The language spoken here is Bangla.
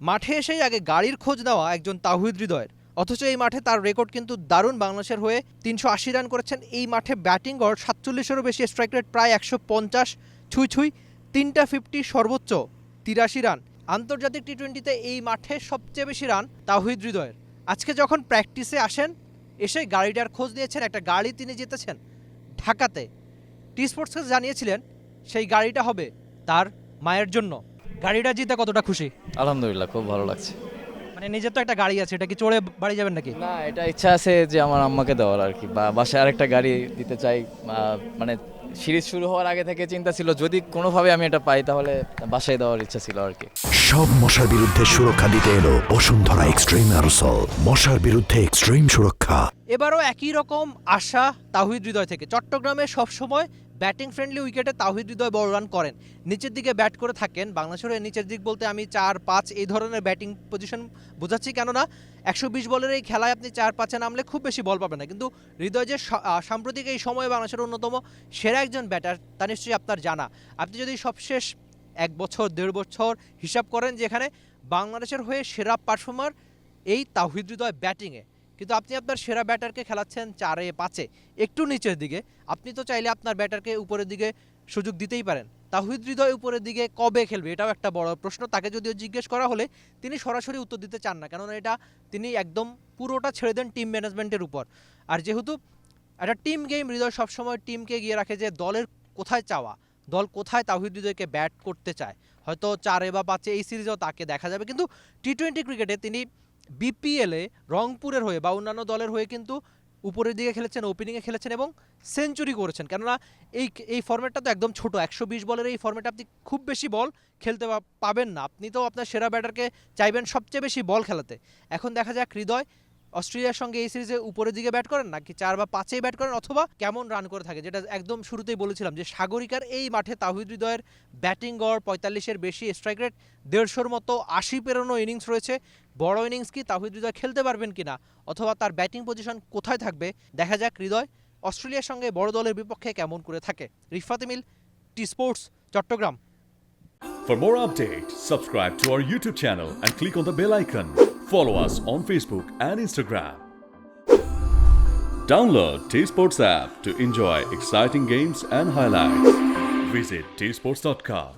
মাঠে এসেই আগে গাড়ির খোঁজ নেওয়া একজন তাওহিদ হৃদয়ের, অথচ এই মাঠে তার রেকর্ড কিন্তু দারুণ। বাংলাদেশের হয়ে ৩৮০ রান করেছেন। এই মাঠে ব্যাটিং গড় ৪৭-এরও বেশি, স্ট্রাইক রেট প্রায় ১৫০ ছুঁই ছুঁই, 3টা 50, সর্বোচ্চ ৮৩ রান। আন্তর্জাতিক টি-20তে এই মাঠে সবচেয়ে বেশি রান তাওহিদ হৃদয়ের। আজকে যখন প্র্যাকটিসে আসেন, এসে গাড়িটার খোঁজ নিয়েছেন, একটা গাড়ি তিনি জিতেছেন ঢাকাতে। টি স্পোর্টসকে জানিয়েছিলেন সেই গাড়িটা হবে তার মায়ের জন্য। গাড়িটা জিতে কতটা খুশি? আলহামদুলিল্লাহ, খুব ভালো লাগছে। মানে নিজের তো একটা গাড়ি আছে, এটা কি চড়ে বাড়ি যাবেন নাকি? না, এটা ইচ্ছা আছে যে আমার আম্মাকে দেওয়ার আর কি, বা বাসায় আরেকটা গাড়ি দিতে চাই। মানে সিরিজ শুরু হওয়ার আগে থেকে চিন্তা ছিল যদি কোনোভাবে আমি এটা পাই তাহলে বাসায় দেওয়ার ইচ্ছা ছিল আর কি। সব মশার বিরুদ্ধে সুরক্ষা দিতে এলো বসুন্ধরা এক্সট্রিম অ্যারোসল, মশার বিরুদ্ধে এক্সট্রিম সুরক্ষা। এবারও একই রকম আশা তাওহিদ হৃদয় থেকে। চট্টগ্রামে সবসময় ব্যাটিং ফ্রেন্ডলি উইকেটে তাওহিদ হৃদয় বড় রান করেন, নিচের দিকে ব্যাট করে থাকেন। বাংলাদেশের নিচের দিক বলতে আমি 4-5 এই ধরনের ব্যাটিং পজিশন বোঝাচ্ছি, কেননা ১২০ বলের এই খেলায় আপনি 4-5-এ নামলে খুব বেশি বল পাবেন না। কিন্তু হৃদয় যে সাম্প্রতিক এই সময়ে বাংলাদেশের অন্যতম সেরা একজন ব্যাটার, তা নিশ্চয়ই আপনার জানা। আপনি যদি সবশেষ 1 বছর 1.5 বছর হিসাব করেন, যেখানে বাংলাদেশের হয়ে সেরা পারফর্মার এই তাওহিদ হৃদয় ব্যাটিংয়ে, কিন্তু আপনি আপনার সেরা ব্যাটারকে খেলাচ্ছেন 4-5-এ, একটু নিচের দিকে। আপনি তো চাইলে আপনার ব্যাটারকে উপরের দিকে সুযোগ দিতেই পারেন। তাওহিদ হৃদয় উপরের দিকে কবে খেলবে, এটাও একটা বড় প্রশ্ন। তাকে যদিও জিজ্ঞেস করা হলে তিনি সরাসরি উত্তর দিতে চান না, কেননা এটা তিনি একদম পুরোটা ছেড়ে দেন টিম ম্যানেজমেন্টের উপর। আর যেহেতু একটা টিম গেম, হৃদয় সবসময় টিমকে গিয়ে রাখে যে দলের কোথায় চাওয়া, দল কোথায় তাওহিদ হৃদয়কে ব্যাট করতে চায়। হয়তো 4 বা 5 এই সিরিজেও তাকে দেখা যাবে, কিন্তু টি-20 ক্রিকেটে তিনি বিপিএলে রংপুরের হয়ে বা অন্যান্য দলের হয়ে কিন্তু উপরের দিকে খেলেছেন, ওপেনিংয়ে খেলেছেন এবং সেঞ্চুরি করেছেন। কেননা এই ফর্ম্যাটটা তো একদম ছোট, ১২০ বলের এই ফর্ম্যাটে আপনি খুব বেশি বল খেলতে পাবেন না। আপনি তো আপনার সেরা ব্যাটারকে চাইবেন সবচেয়ে বেশি বল খেলাতে। এখন দেখা যাক হৃদয় অস্ট্রেলিয়ার সঙ্গে এই সিরিজে উপরের দিকে ব্যাট করেন, নাকি 4 বা 5-এ ব্যাট করেন, অথবা কেমন রান করে থাকে। যেটা একদম শুরুতেই বলেছিলাম যে সাগরিকার এই মাঠে তাওহিদ হৃদয়ের ব্যাটিং গড় ৪৫-এর বেশি, স্ট্রাইক রেট ১৫০-র মতো, ৮০ পেরোনো ইনিংস রয়েছে। বড় ইনিংস কি তাওহিদ হৃদয় খেলতে পারবেন কিনা, অথবা তার ব্যাটিং পজিশন কোথায় থাকবে, দেখা যাক হৃদয় অস্ট্রেলিয়ার সঙ্গে বড় দলের বিপক্ষে কেমন করে থাকে। Rifat Mil, T sports, Chattogram. For more updates, subscribe to our YouTube channel and click on the bell icon. Follow us on Facebook and Instagram. Download T Sports app to enjoy exciting games and highlights. Visit tsports.com.